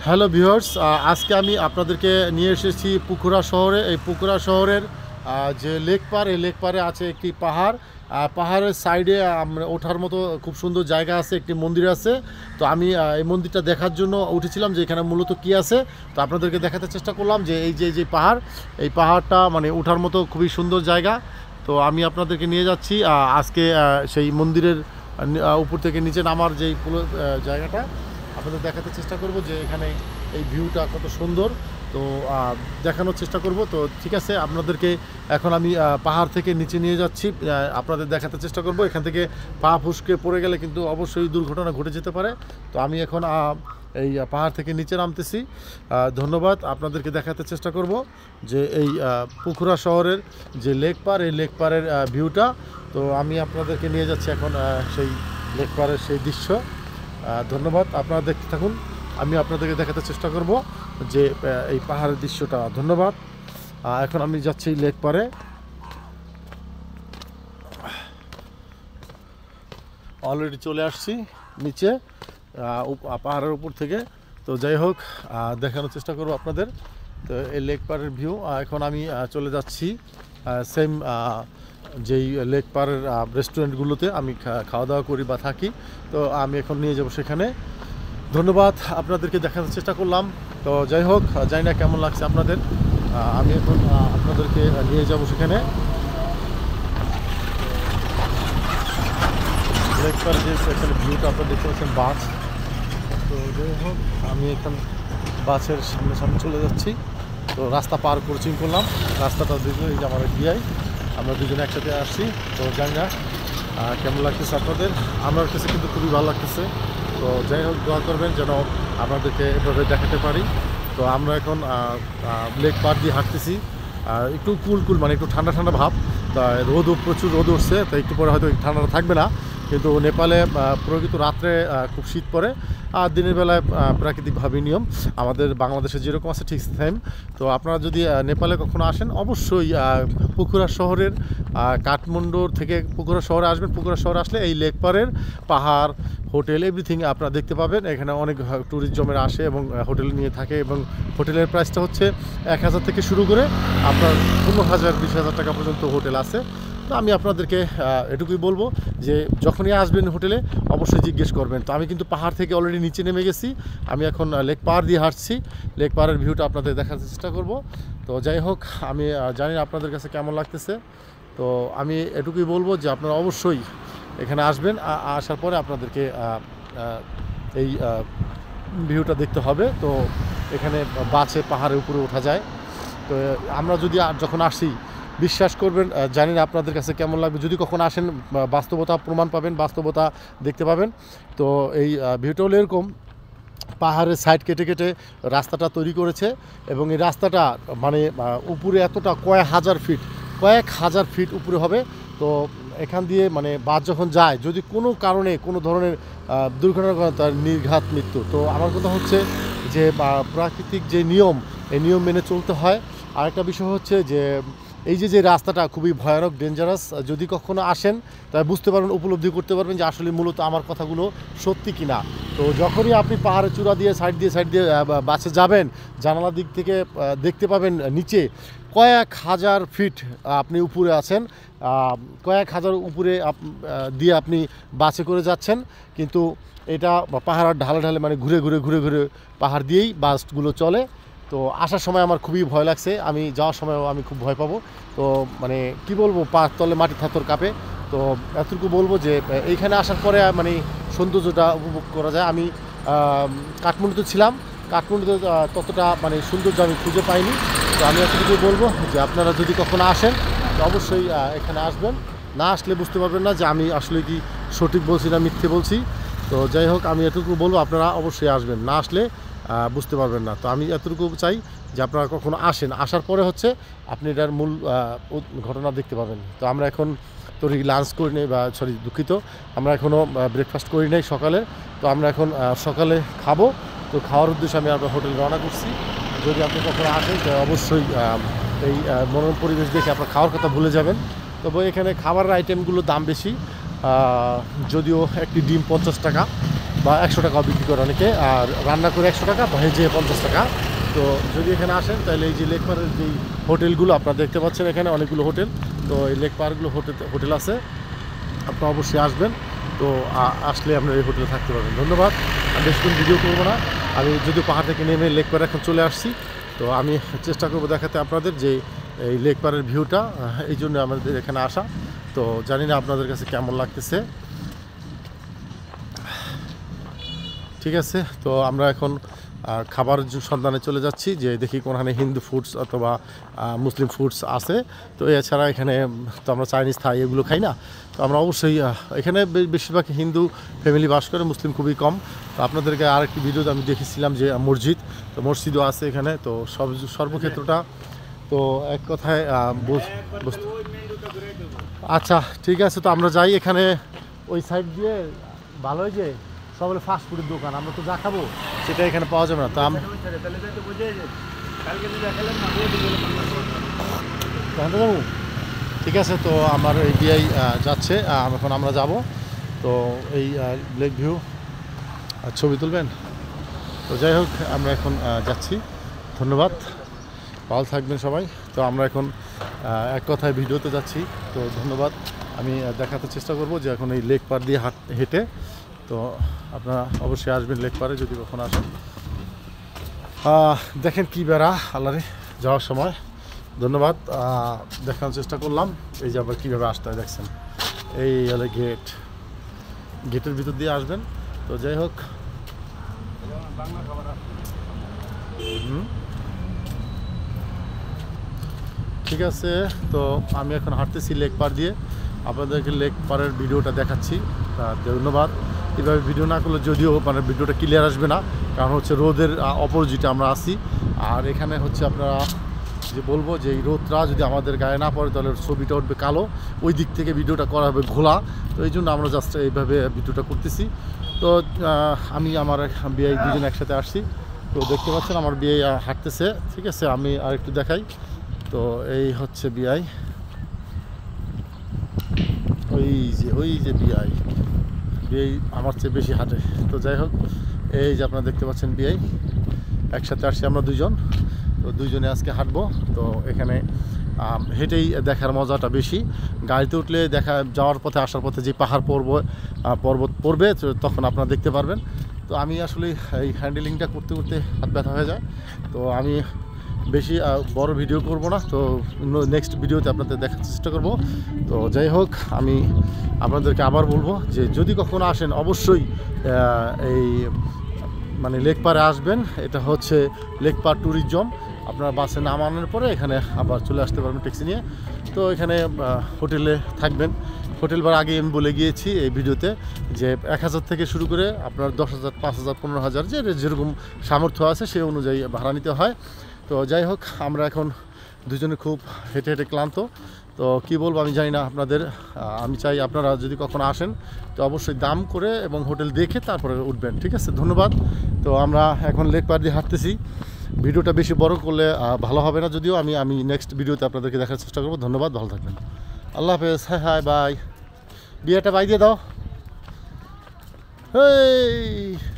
Hello viewers, আজকে আমি আপনাদেরকে নিয়ে এসেছি পুকুরা শহরে। এই পুকুরা শহরের যে লেক পার, এই লেক পারে আছে একটি পাহাড়। পাহাড়ের সাইডে আমরা ওঠার মতো খুব সুন্দর জায়গা আছে, একটি মন্দির আছে। তো আমি এই মন্দিরটা দেখার জন্য উঠেছিলাম যে এখানে মূলত কী আছে। তো আপনাদেরকে দেখাতে চেষ্টা করলাম যে এই যে পাহাড়, এই পাহাড়টা মানে ওঠার মতো খুবই সুন্দর জায়গা। তো আমি আপনাদেরকে নিয়ে যাচ্ছি আজকে সেই মন্দিরের উপর থেকে নিচে নামার যেই পুরো জায়গাটা আপনাদের দেখাতে চেষ্টা করব যে এখানে এই ভিউটা কত সুন্দর। তো দেখানোর চেষ্টা করব। তো ঠিক আছে, আপনাদেরকে এখন আমি পাহাড় থেকে নিচে নিয়ে যাচ্ছি, আপনাদের দেখাতে চেষ্টা করব। এখান থেকে পা ফুসকে পড়ে গেলে কিন্তু অবশ্যই দুর্ঘটনা ঘটে যেতে পারে। তো আমি এখন এই পাহাড় থেকে নিচে নামতেছি। ধন্যবাদ। আপনাদেরকে দেখাতে চেষ্টা করব যে এই পুকুরা শহরের যে লেক পার, এই লেক পারের ভিউটা। তো আমি আপনাদেরকে নিয়ে যাচ্ছি এখন সেই লেক পারের সেই দৃশ্য। ধন্যবাদ, আপনারা দেখতে থাকুন। আমি আপনাদেরকে দেখাতে চেষ্টা করব যে এই পাহাড়ের দৃশ্যটা। ধন্যবাদ। এখন আমি যাচ্ছি লেক পারে। অলরেডি চলে আসছি নিচে পাহাড়ের উপর থেকে। তো যাই হোক, দেখানোর চেষ্টা করব আপনাদের। তো এই লেক পারের ভিউ। এখন আমি চলে যাচ্ছি সেম যেই লেক পারের রেস্টুরেন্টগুলোতে আমি খাওয়া দাওয়া করি বা থাকি। তো আমি এখন নিয়ে যাব সেখানে। ধন্যবাদ, আপনাদেরকে দেখানোর চেষ্টা করলাম। তো যাই হোক, জানি না কেমন লাগছে আপনাদের। আমি এখন আপনাদেরকে নিয়ে যাব সেখানে। লেক পার যে এখানে ভিউটা আপনারা দেখতে পাচ্ছেন, বাস। তো যাই হোক, আমি এখন বাসের সামনে সামনে চলে যাচ্ছি। তো রাস্তা পার কোচিং করলাম, রাস্তাটা দেখলে এই যে আমার ডিআই, আমরা দুজনে একসাথে আসছি। তো জানি না কেমন লাগতেছে আপনাদের। আমার কাছে কিন্তু খুবই ভালো লাগতেছে। তো যাই হোক, দোয়া করবেন যেন আপনাদেরকে এভাবে দেখাতে পারি। তো আমরা এখন লেক পার দিয়ে হাঁটতেছি। একটু কুল মানে একটু ঠান্ডা ঠান্ডা ভাব। তা প্রচুর রোদ উঠছে, তো একটু পরে হয়তো ঠান্ডাটা থাকবে না। কিন্তু নেপালে প্রকৃত রাত্রে খুব শীত পড়ে, আর দিনের বেলায় প্রাকৃতিকভাবে নিয়ম আমাদের বাংলাদেশে যেরকম আছে ঠিক সেম। তো আপনারা যদি নেপালে কখনো আসেন, অবশ্যই পুকুরা শহরের কাঠমান্ডুর থেকে পুকুরা শহরে আসবেন। পুকুরা শহরে আসলে এই লেক পারের পাহাড়, হোটেল, এভরিথিং আপনারা দেখতে পাবেন। এখানে অনেক ট্যুরিজমের আসে এবং হোটেল নিয়ে থাকে, এবং হোটেলের প্রাইসটা হচ্ছে 1000 থেকে শুরু করে আপনার 15,000-20,000 টাকা পর্যন্ত হোটেল আছে। তো আমি আপনাদেরকে এটুকুই বলবো যে যখনই আসবেন হোটেলে অবশ্যই জিজ্ঞেস করবেন। তো আমি কিন্তু পাহাড় থেকে অলরেডি নিচে নেমে গেছি। আমি এখন লেক পাহাড় দিয়ে হাঁটছি। লেক পাহাড়ের ভিউটা আপনাদের দেখার চেষ্টা করব। তো যাই হোক, আমি জানি না আপনাদের কাছে কেমন লাগতেছে। তো আমি এটুকুই বলবো যে আপনারা অবশ্যই এখানে আসবেন। আসার পরে আপনাদেরকে এই ভিউটা দেখতে হবে। তো এখানে বাসে পাহাড়ের উপরে ওঠা যায়। তো আমরা যদি যখন আসি, বিশ্বাস করবেন, জানি না আপনাদের কাছে কেমন লাগবে। যদি কখন আসেন, বাস্তবতা প্রমাণ পাবেন, বাস্তবতা দেখতে পাবেন। তো এই ভিউটা হলো এরকম, পাহাড়ের সাইড কেটে কেটে রাস্তাটা তৈরি করেছে, এবং এই রাস্তাটা মানে উপরে এতটা কয়েক হাজার ফিট উপরে হবে। তো এখান দিয়ে মানে বাস যখন যায়, যদি কোনো কারণে কোনো ধরনের দুর্ঘটনা করে, তার নির্ঘাত মৃত্যু। তো আমার কথা হচ্ছে যে প্রাকৃতিক যে নিয়ম, এই নিয়ম মেনে চলতে হয়। আরেকটা বিষয় হচ্ছে যে এই যে রাস্তাটা খুবই ভয়ানক, ডেঞ্জারাস। যদি কখনো আসেন তাই বুঝতে পারবেন, উপলব্ধি করতে পারবেন যে আসলে মূলত আমার কথাগুলো সত্যি কিনা। তো যখনই আপনি পাহাড়ের চূড়া দিয়ে সাইড দিয়ে বাসে যাবেন, জানালার দিক থেকে দেখতে পাবেন নিচে কয়েক হাজার ফিট আপনি উপরে আছেন, কয়েক হাজার উপরে দিয়ে আপনি বাসে করে যাচ্ছেন। কিন্তু এটা পাহাড় ঢালে মানে ঘুরে ঘুরে পাহাড় দিয়েই বাসগুলো চলে। তো আসার সময় আমার খুবই ভয় লাগছে, আমি যাওয়ার সময়ও আমি খুব ভয় পাবো। তো মানে কি বলবো, পায়ের তলে মাটি থাতর কাঁপে। তো এতটুকু বলবো যে এইখানে আসার পরে মানে সৌন্দর্যটা উপভোগ করা যায়। আমি কাঠমান্ডুতে ছিলাম, কাঠমান্ডুতে ততটা মানে সৌন্দর্য আমি খুঁজে পাইনি। তো আমি এতটুকু বলবো যে আপনারা যদি কখনো আসেন তো অবশ্যই এখানে আসবেন। না আসলে বুঝতে পারবেন না যে আমি আসলে কি সঠিক বলছি না মিথ্যে বলছি। তো যাই হোক, আমি এতটুকু বলবো, আপনারা অবশ্যই আসবেন, না আসলে বুঝতে পারবেন না। তো আমি এতটুকু চাই যে আপনারা কখনো আসেন, আসার পরে হচ্ছে আপনি এটার মূল ঘটনা দেখতে পাবেন। তো আমরা এখন তৈরি লাঞ্চ করি নাই, বা দুঃখিত, আমরা এখনও ব্রেকফাস্ট করি নাই সকালে। তো আমরা এখন সকালে খাবো। তো খাওয়ার উদ্দেশ্যে আমি আপনার হোটেল রওনা করছি। যদি আপনি কখনো আসেন তো অবশ্যই এই মনোরম পরিবেশ দেখে আপনার খাওয়ার কথা ভুলে যাবেন। তবে এখানে খাবারের আইটেমগুলোর দাম বেশি, যদিও একটি ডিম 50 টাকা। বা 100 টাকাও বিক্রি করে অনেকে, আর রান্না করে 100 টাকা, ভেজে 50 টাকা। তো যদি এখানে আসেন তাহলে এই যে লেক পাড়ের যেই হোটেলগুলো আপনারা দেখতে পাচ্ছেন, এখানে অনেকগুলো হোটেল, তো এই লেক পাড়গুলো হোটেল আছে, আপনারা অবশ্যই আসবেন। তো আসলে আপনারা এই হোটেলে থাকতে পারবেন। ধন্যবাদ। আমি বেশিক্ষণ ভিডিও করবো না, আমি যদিও পাহাড় থেকে নেমে লেক পাড়ে এখন চলে আসছি, তো আমি চেষ্টা করবো দেখাতে আপনাদের যে এই লেক পাড়ের ভিউটা, এই জন্য আমাদের এখানে আসা। তো জানি না আপনাদের কাছে কেমন লাগতেছে। ঠিক আছে, তো আমরা এখন খাবার সন্ধানে চলে যাচ্ছি, যে দেখি কোনখানে হিন্দু ফুডস অথবা মুসলিম ফুডস আছে। তো এছাড়া এখানে তো আমরা চাইনিজ থাই এগুলো খাই না, তো আমরা অবশ্যই এখানে বেশিরভাগ হিন্দু ফ্যামিলি বাস করে, মুসলিম খুবই কম। তো আপনাদেরকে আরেকটি ভিডিওতে আমি দেখেছিলাম যে মসজিদ, তো মসজিদও আছে এখানে, তো সর্বক্ষেত্রটা তো এক কথায় আচ্ছা ঠিক আছে, তো আমরা যাই। এখানে ওই সাইড দিয়ে ভালোই যে সবগুলো ফাস্ট ফুডের দোকান, আমরা তো যা খাবো সেটা এখানে পাওয়া যাবে না। তো যাবো, ঠিক আছে। তো আমার এই বিআই যাচ্ছে, এখন আমরা যাব। তো এই লেক ভিউ ছবি তুলবেন। তো যাই হোক, আমরা এখন যাচ্ছি। ধন্যবাদ, ভালো থাকবেন সবাই। তো আমরা এখন এক কথায় ভিডিওতে যাচ্ছি। তো ধন্যবাদ। আমি দেখাতে চেষ্টা করব যে এখন এই লেক পার দিয়ে হেঁটে, তো আপনারা অবশ্যই আসবেন লেক পারে যদি কখনো আসেন। দেখেন কি বেড়া আল্লাহরে যাওয়ার সময়। ধন্যবাদ, দেখানোর চেষ্টা করলাম। এই যে আবার কীভাবে আসতে হয় দেখছেন, এই হলো গেটের ভিতর দিয়ে আসবেন। তো যাই হোক, ঠিক আছে। তো আমি এখন হাঁটতেছি লেক পার দিয়ে, আপনাদেরকে লেক পাড়ের ভিডিওটা দেখাচ্ছি। ধন্যবাদ। এভাবে ভিডিও না করলে যদিও মানে ভিডিওটা ক্লিয়ার আসবে না, কারণ হচ্ছে রোদের অপোজিটে আমরা আসি। আর এখানে হচ্ছে আপনারা যে বলবো যে এই রোদটা যদি আমাদের গায়ে না পড়ে তাহলে ছবিটা উঠবে কালো, ওই দিক থেকে ভিডিওটা করা হবে ঘোলা। তো এই জন্য আমরা জাস্ট এইভাবে ভিডিওটা করতেছি। তো আমি আমার বিআই দুজন একসাথে আসছি। তো দেখতে পাচ্ছেন আমার বিআই হাঁটতেছে, ঠিক আছে। আমি আর একটু দেখাই। তো এই হচ্ছে বিআই, ওই যে বিআই আমার চেয়ে বেশি হাঁটে। তো যাই হোক, এই যে আপনারা দেখতে পাচ্ছেন বিআই, একসাথে আসছি আমরা দুজন। তো দুইজনে আজকে হাঁটবো। তো এখানে হেঁটেই দেখার মজাটা বেশি। গাড়িতে উঠলে যাওয়ার পথে আসার পথে যে পাহাড় পর্বত পড়বে তখন আপনারা দেখতে পারবেন। তো আমি আসলে এই হ্যান্ডেলিংটা করতে করতে হাত ব্যথা হয়ে যায়। তো আমি বেশি বড় ভিডিও করব না, তো নেক্সট ভিডিওতে আপনাদের দেখার চেষ্টা করব। তো যাই হোক, আমি আপনাদেরকে আবার বলবো যে যদি কখনো আসেন অবশ্যই এই মানে লেক পাড়ে আসবেন। এটা হচ্ছে লেক পাড় ট্যুরিজম। আপনারা বাসে নামানোর পরে এখানে আবার চলে আসতে পারবেন ট্যাক্সি নিয়ে। তো এখানে হোটেলে থাকবেন। হোটেল ভাড়া আগে আমি বলে গিয়েছি এই ভিডিওতে যে 1000 থেকে শুরু করে আপনার 10,000, 5,000, 15,000 যেরকম সামর্থ্য আছে সেই অনুযায়ী ভাড়া নিতে হয়। তো যাই হোক, আমরা এখন দুজনে খুব হেঁটে হেঁটে ক্লান্ত। তো কী বলবো আমি জানি না আপনাদের। আমি চাই আপনারা যদি কখনো আসেন তো অবশ্যই দাম করে এবং হোটেল দেখে তারপরে উঠবেন, ঠিক আছে। ধন্যবাদ। তো আমরা এখন লেক পাড় দিয়ে হাঁটতেছি। ভিডিওটা বেশি বড় করলে ভালো হবে না, যদিও আমি নেক্সট ভিডিওতে আপনাদেরকে দেখার চেষ্টা করবো। ধন্যবাদ, ভালো থাকবেন। আল্লাহ হাফেজ। High by. বিয়েটা বাই দিয়ে দাও। হেই।